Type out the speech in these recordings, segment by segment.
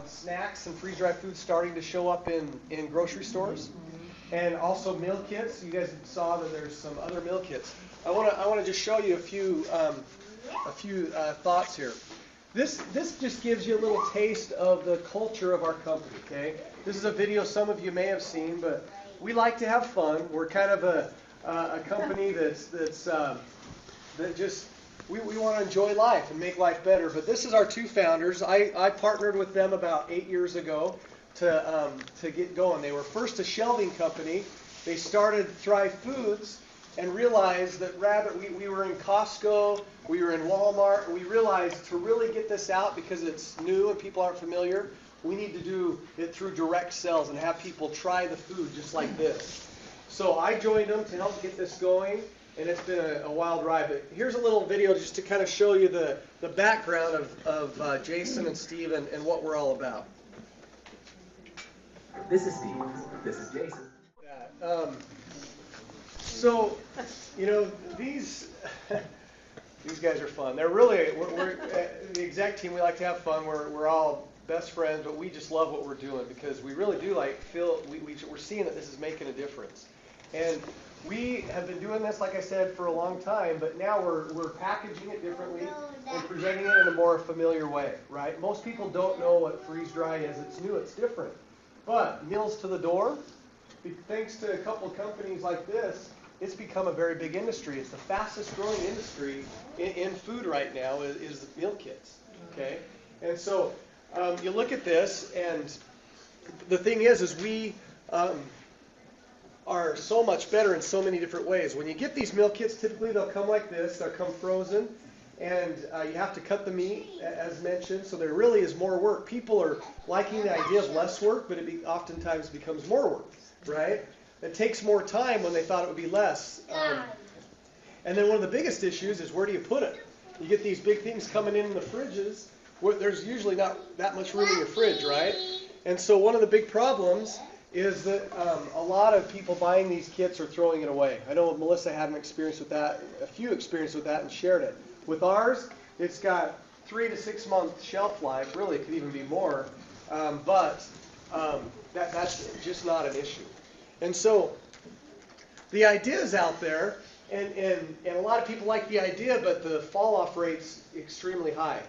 Snacks and freeze-dried foods starting to show up in grocery stores, and also meal kits. You guys saw that there's some other meal kits. I want to just show you a few thoughts here. This just gives you a little taste of the culture of our company. Okay, this is a video some of you may have seen, but we like to have fun. We're kind of a company that just we want to enjoy life and make life better. But this is our two founders. I partnered with them about 8 years ago to get going. They were first a shelving company. They started Thrive Foods and realized that we were in Costco, we were in Walmart, and we realized to really get this out because it's new and people aren't familiar, we need to do it through direct sales and have people try the food just like this. So I joined them to help get this going, and it's been a wild ride. But here's a little video just to kind of show you the background of Jason and Steve and what we're all about. This is Steve. This is Jason. So, you know, these guys are fun. They're really, we're the exec team. We like to have fun. We're all best friends, but we just love what we're doing because we really do we're seeing that this is making a difference. And we have been doing this, like I said, for a long time, but now we're packaging it differently and presenting it in a more familiar way, right? Most people don't know what freeze dry is. It's new, it's different. But meals to the door, thanks to a couple of companies like this, it's become a very big industry. It's the fastest growing industry in food right now is the meal kits. Okay, and so you look at this, and the thing is we are so much better in so many different ways. When you get these meal kits, typically they'll come like this. They'll come frozen, and you have to cut the meat, as mentioned. So there really is more work. People are liking the idea of less work, but it oftentimes becomes more work, right? It takes more time when they thought it would be less. And then one of the biggest issues is where do you put it? You get these big things coming in the fridges. There's usually not that much room in your fridge, right? And so one of the big problems is that a lot of people buying these kits are throwing it away. I know Melissa had a few experience with that and shared it. With ours, it's got 3 to 6 month shelf life. Really, it could even be more. But that's just not an issue. And so the idea is out there, and a lot of people like the idea, but the fall-off rate's extremely high.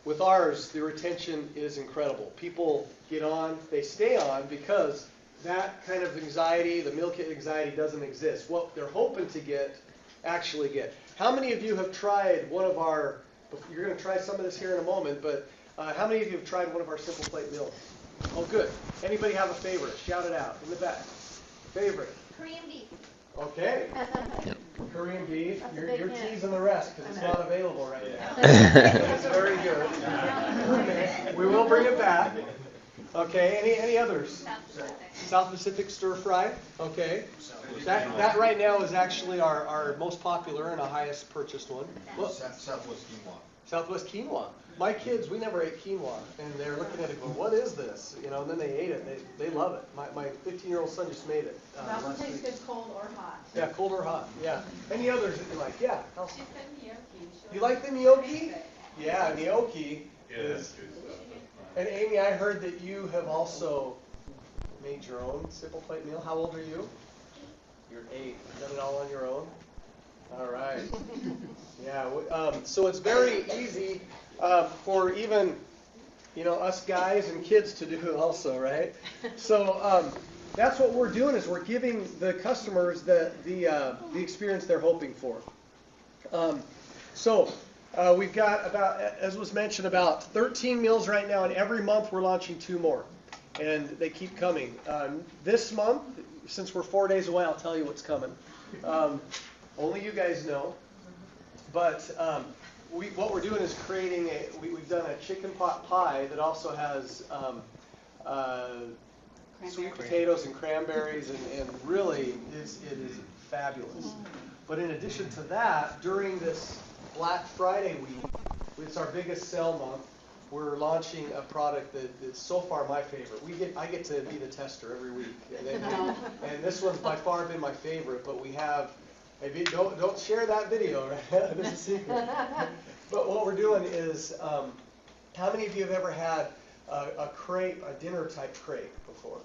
With ours, the retention is incredible. People get on, they stay on because that kind of anxiety, the meal kit anxiety, doesn't exist. What they're hoping to actually get. How many of you have tried one of our, you're going to try some of this here in a moment, but how many of you have tried one of our Simple Plate meals? Oh, good. Anybody have a favorite? Shout it out in the back. Favorite? Korean beef. Okay. Korean beef. You're teasing the rest because it's not available right now. It's very good. Okay. We will bring it back. Okay. Any others? South Pacific stir fry. Okay. That right now is actually our most popular and our highest purchased one. Southwest quinoa. Southwest quinoa. My kids, we never ate quinoa, and they're looking at it going, what is this? You know, and then they ate it. They love it. My 15-year-old son just made it. It also tastes good cold or hot. Yeah, cold or hot. Yeah. Any others that you like? Yeah. She said gnocchi. You like the gnocchi? Yeah, gnocchi is. And Amy, I heard that you have also made your own Simple Plate meal. How old are you? You're 8. You've done it all on your own? All right. Yeah. So it's very easy for even, us guys and kids to do also, right? So that's what we're doing is we're giving the customers the experience they're hoping for. So we've got about, as was mentioned, about 13 meals right now, and every month we're launching 2 more, and they keep coming. This month, since we're 4 days away, I'll tell you what's coming. Only you guys know, but what we're doing is creating we've done a chicken pot pie that also has sweet potatoes and cranberries, and really it is fabulous. But in addition to that, during this Black Friday week, it's our biggest sale month, we're launching a product that is so far my favorite. I get to be the tester every week, and this one's by far been my favorite. But we have, maybe don't share that video, right? This is a secret. But what we're doing is, how many of you have ever had a crepe, a dinner type crepe before.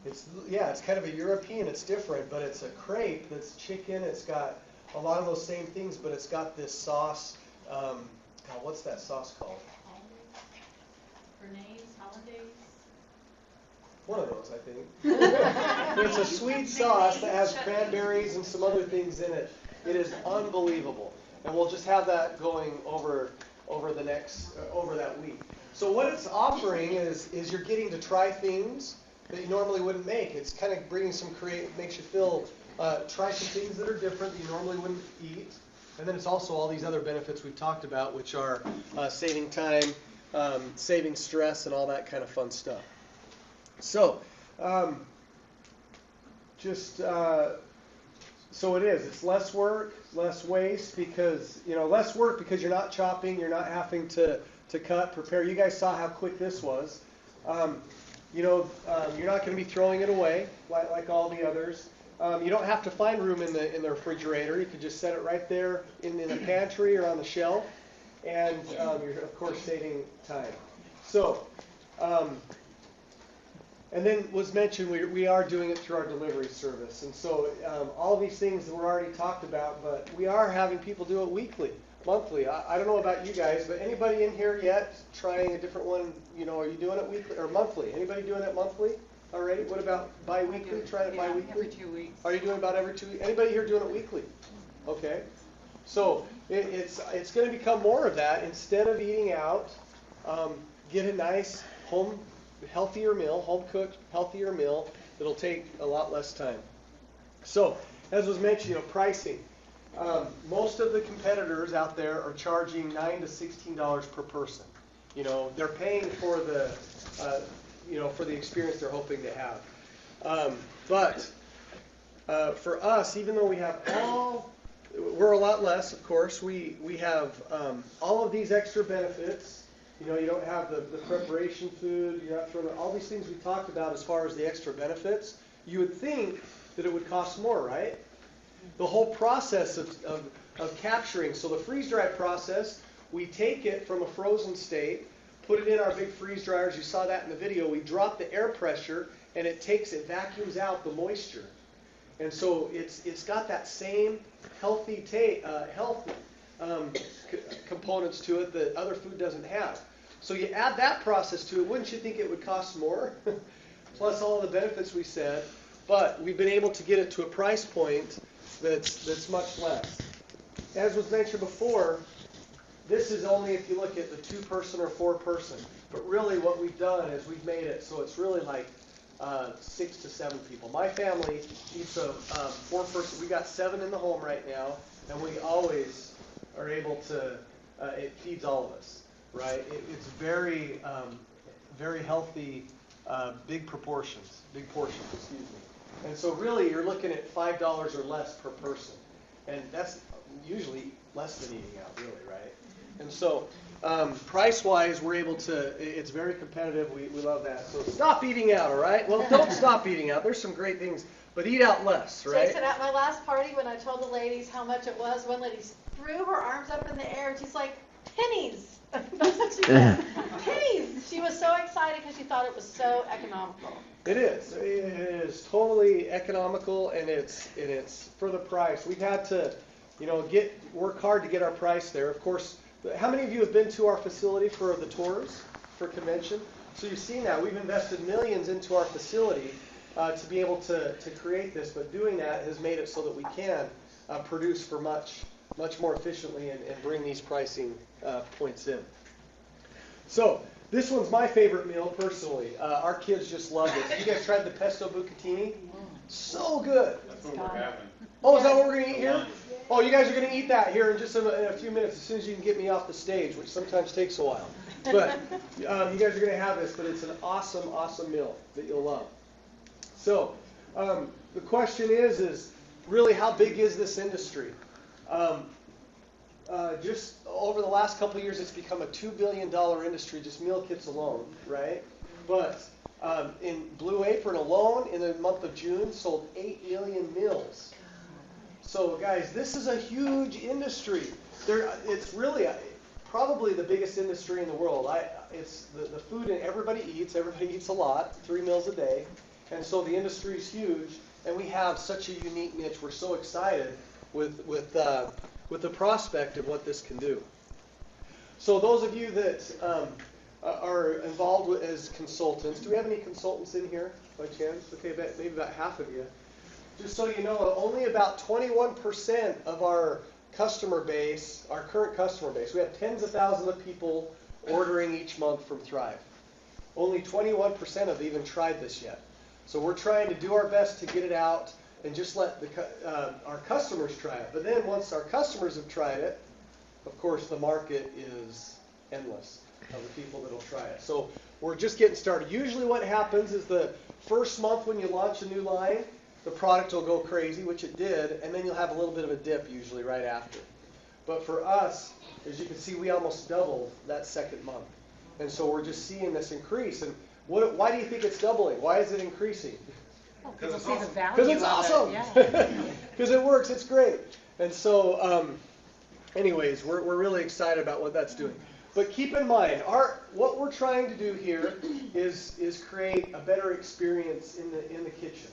It's kind of a European. It's different, but it's a crepe that's chicken. It's got a lot of those same things, but it's got this sauce. What's that sauce called? Bernays, Hollandaise. One of those, I think. It's a sweet sauce that has cranberries and some other things in it. It is unbelievable, and we'll just have that going over that week. So what it's offering is you're getting to try things that you normally wouldn't make. It's kind of bringing some makes you feel try some things that are different that you normally wouldn't eat, and then it's also all these other benefits we've talked about, which are saving time, saving stress, and all that kind of fun stuff. So, so it is. It's less work, less waste because, less work because you're not chopping, you're not having to cut, prepare. You guys saw how quick this was. You're not going to be throwing it away like all the others. You don't have to find room in the refrigerator. You can just set it right there in the pantry or on the shelf, and you're of course saving time. So. And then was mentioned, we are doing it through our delivery service. And so all of these things that were already talked about, but we are having people do it weekly, monthly. I don't know about you guys, but anybody in here yet trying a different one? Are you doing it weekly or monthly? Anybody doing it monthly already? What about bi-weekly? Trying it bi-weekly? Every 2 weeks. Are you doing about every 2 weeks? Anybody here doing it weekly? Okay. So it's going to become more of that. Instead of eating out, get a nice home healthier meal, home-cooked, healthier meal that'll take a lot less time. So, as was mentioned, pricing. Most of the competitors out there are charging $9 to $16 per person. They're paying for the, for the experience they're hoping to have. But for us, even though we have we're a lot less, of course. We have all of these extra benefits. You don't have the preparation food, you're not throwing all these things we talked about as far as the extra benefits. You would think that it would cost more, right? The whole process of capturing, so the freeze-dried process, we take it from a frozen state, put it in our big freeze dryers. You saw that in the video. We drop the air pressure, and it vacuums out the moisture. And so it's got that same healthy components to it that other food doesn't have. So you add that process to it, wouldn't you think it would cost more? Plus all the benefits we said, but we've been able to get it to a price point that's much less. As was mentioned before, this is only if you look at the 2-person or 4-person, but really what we've done is we've made it so it's really like 6 to 7 people. My family eats a 4-person. We got 7 in the home right now, and we always are able to, it feeds all of us, right? It's very, very healthy, big portions, excuse me. And so really you're looking at $5 or less per person. And that's usually less than eating out, really, right? And so price-wise, we're able to, it's very competitive. We love that. So stop eating out, all right? Well, don't stop eating out. There's some great things, but eat out less, right? Jason, at my last party, when I told the ladies how much it was, one lady threw her arms up in the air and she's like, pennies. That's what she said. Pennies. She was so excited because she thought it was so economical. It is. It is totally economical, and it's for the price. We've had to, work hard to get our price there. Of course, how many of you have been to our facility for the tours for convention? So you've seen that. We've invested millions into our facility to be able to create this, but doing that has made it so that we can produce for much more efficiently and bring these pricing points in. So this one's my favorite meal personally. Our kids just love it. You guys tried the pesto bucatini? So good. That's what we're having. Oh, is that what we're going to eat here? Oh, you guys are going to eat that here in just in a few minutes, as soon as you can get me off the stage, which sometimes takes a while. But you guys are going to have this, but it's an awesome, awesome meal that you'll love. So the question is really how big is this industry? Just over the last couple of years, it's become a $2 billion industry, just meal kits alone, right? But in Blue Apron alone, in the month of June, sold 8 million meals. So guys, this is a huge industry. It's really probably the biggest industry in the world. It's the food and everybody eats a lot, 3 meals a day. And so the industry is huge, and we have such a unique niche. We're so excited with the prospect of what this can do. So those of you that are involved as consultants, do we have any consultants in here by chance? Okay, maybe about half of you. Just so you know, only about 21% of our customer base, our current customer base, we have tens of thousands of people ordering each month from Thrive. Only 21% have even tried this yet. So we're trying to do our best to get it out and just let our customers try it. But then once our customers have tried it, of course the market is endless of the people that will try it. So we're just getting started. Usually what happens is the first month when you launch a new line, the product will go crazy, which it did, and then you'll have a little bit of a dip usually right after. But for us, as you can see, we almost doubled that second month. And so we're just seeing this increase. And why do you think it's doubling? Why is it increasing? Because see the value Because it's awesome. Because it works. It's great. And so, anyways, we're really excited about what that's doing. But keep in mind, what we're trying to do here is create a better experience in the kitchen.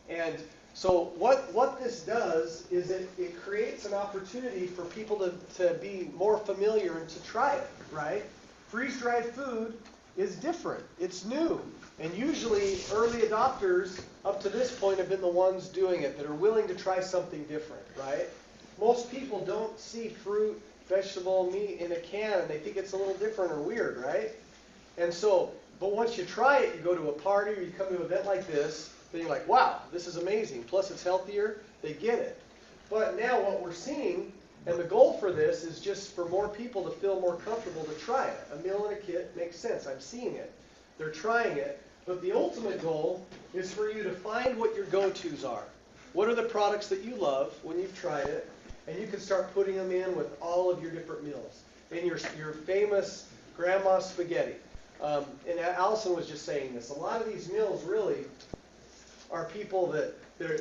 And so what this does is it creates an opportunity for people to be more familiar and to try it, right? Freeze-dried food is different. It's new. And usually early adopters up to this point have been the ones doing it that are willing to try something different, right? Most people don't see fruit, vegetable, meat in a can and they think it's a little different or weird, right? And so, but once you try it, you go to a party or you come to an event like this, then you're like, wow, this is amazing. Plus it's healthier. They get it. But now what we're seeing, and the goal for this is just for more people to feel more comfortable to try it. A meal in a kit makes sense. I'm seeing it. They're trying it. But the ultimate goal is for you to find what your go-tos are. What are the products that you love when you've tried it? And you can start putting them in with all of your different meals. And your famous grandma spaghetti. And Allison was just saying this. A lot of these meals really are people that they're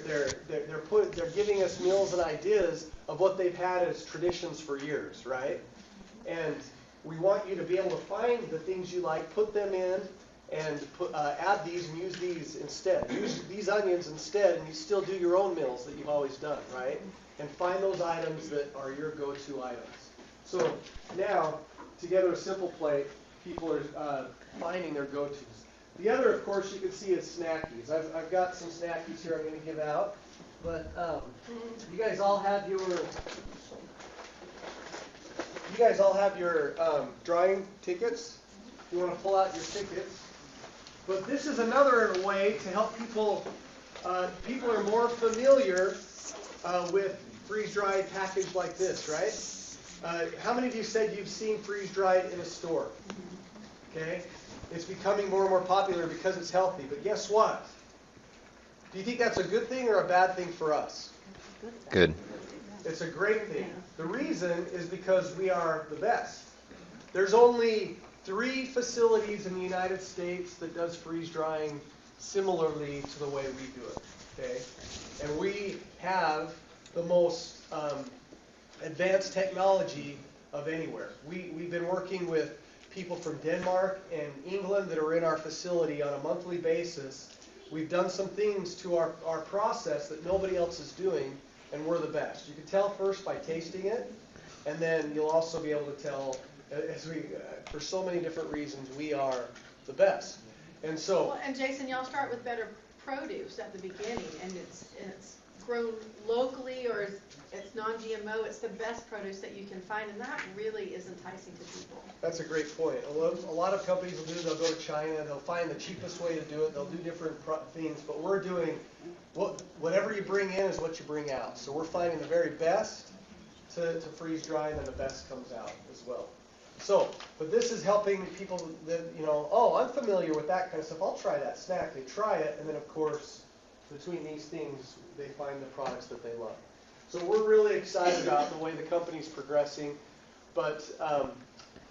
giving us meals and ideas of what they've had as traditions for years, right? And we want you to be able to find the things you like, put them in, and add these and use these instead. Use these onions instead, and you still do your own meals that you've always done, right? And find those items that are your go-to items. So now, together a simple plate, people are finding their go-tos. The other, of course, you can see is snackies. I've got some snackies here I'm going to give out. But you guys all have your drawing tickets. You want to pull out your tickets. But this is another way to help people. People are more familiar with freeze-dried package like this, right? How many of you said you've seen freeze-dried in a store? Okay. It's becoming more and more popular because it's healthy. But guess what? Do you think that's a good thing or a bad thing for us? Good. It's a great thing. The reason is because we are the best. There's only 3 facilities in the United States that does freeze drying similarly to the way we do it. Okay? And we have the most advanced technology of anywhere. We've been working with people from Denmark and England that are in our facility on a monthly basis. We've done some things to our process that nobody else is doing, and we're the best. You can tell first by tasting it, and then you'll also be able to tell, for so many different reasons, we are the best. And so. Well, and Jason, y'all start with better produce at the beginning, and it's grown locally or it's non-GMO. It's the best produce that you can find, and that really is enticing to people. That's a great point. A lot of companies will they'll go to China, they'll find the cheapest way to do it, they'll do different things, but we're doing, whatever you bring in is what you bring out. So we're finding the very best to freeze dry, and then the best comes out as well. So, but this is helping people that, oh, I'm familiar with that kind of stuff, I'll try that snack. They try it, and then of course, between these things, they find the products that they love. So we're really excited about the way the company's progressing. But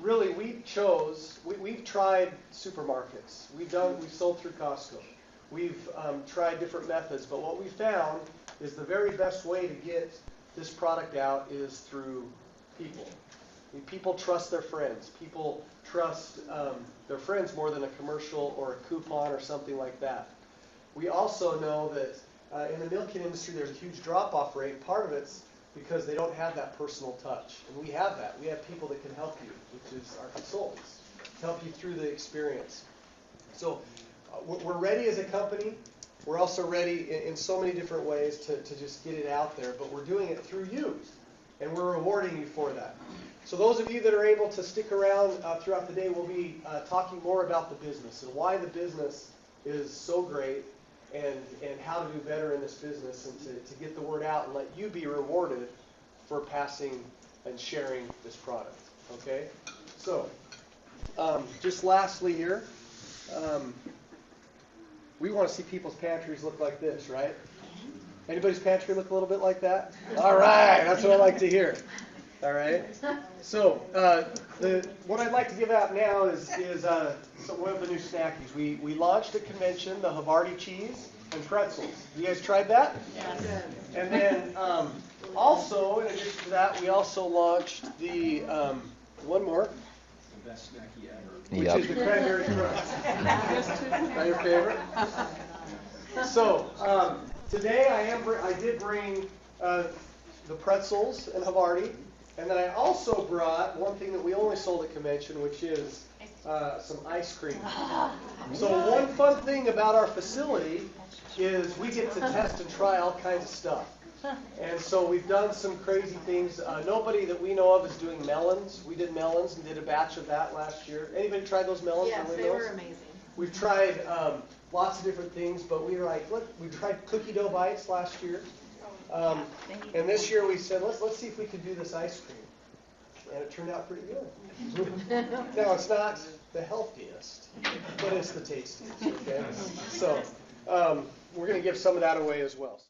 really, we've tried supermarkets. We've sold through Costco. We've tried different methods. But what we found is the very best way to get this product out is through people. People trust their friends. People trust their friends more than a commercial or a coupon or something like that. We also know that in the meal kit industry there's a huge drop-off rate. Part of it's because they don't have that personal touch. And we have that. We have people that can help you, which is our consultants, to help you through the experience. So we're ready as a company. We're also ready in so many different ways to just get it out there, but we're doing it through you, and we're rewarding you for that. So those of you that are able to stick around throughout the day, we'll be talking more about the business and why the business is so great and how to do better in this business and to get the word out and let you be rewarded for passing and sharing this product. Okay? So, just lastly here, we want to see people's pantries look like this, right? Anybody's pantry look a little bit like that? All right, that's what I like to hear. All right. So what I'd like to give out now is one of the new snackies. We launched at convention the Havarti cheese and pretzels. You guys tried that? Yes. And then also, in addition to that, we also launched the one more. The best snacky ever. Which is the cranberry crunch. Is that your favorite? So today I did bring the pretzels and Havarti, and then I also brought one thing that we only sold at convention, which is some ice cream. So one fun thing about our facility is we get to test and try all kinds of stuff. And so we've done some crazy things. Nobody that we know of is doing melons. We did melons and did a batch of that last year. Anybody tried those melons? Yes, they were amazing. We've tried lots of different things, but we were like, look, we tried cookie dough bites last year. And this year we said, let's see if we could do this ice cream. And it turned out pretty good. Now, it's not the healthiest, but it's the tastiest. Okay? So we're going to give some of that away as well.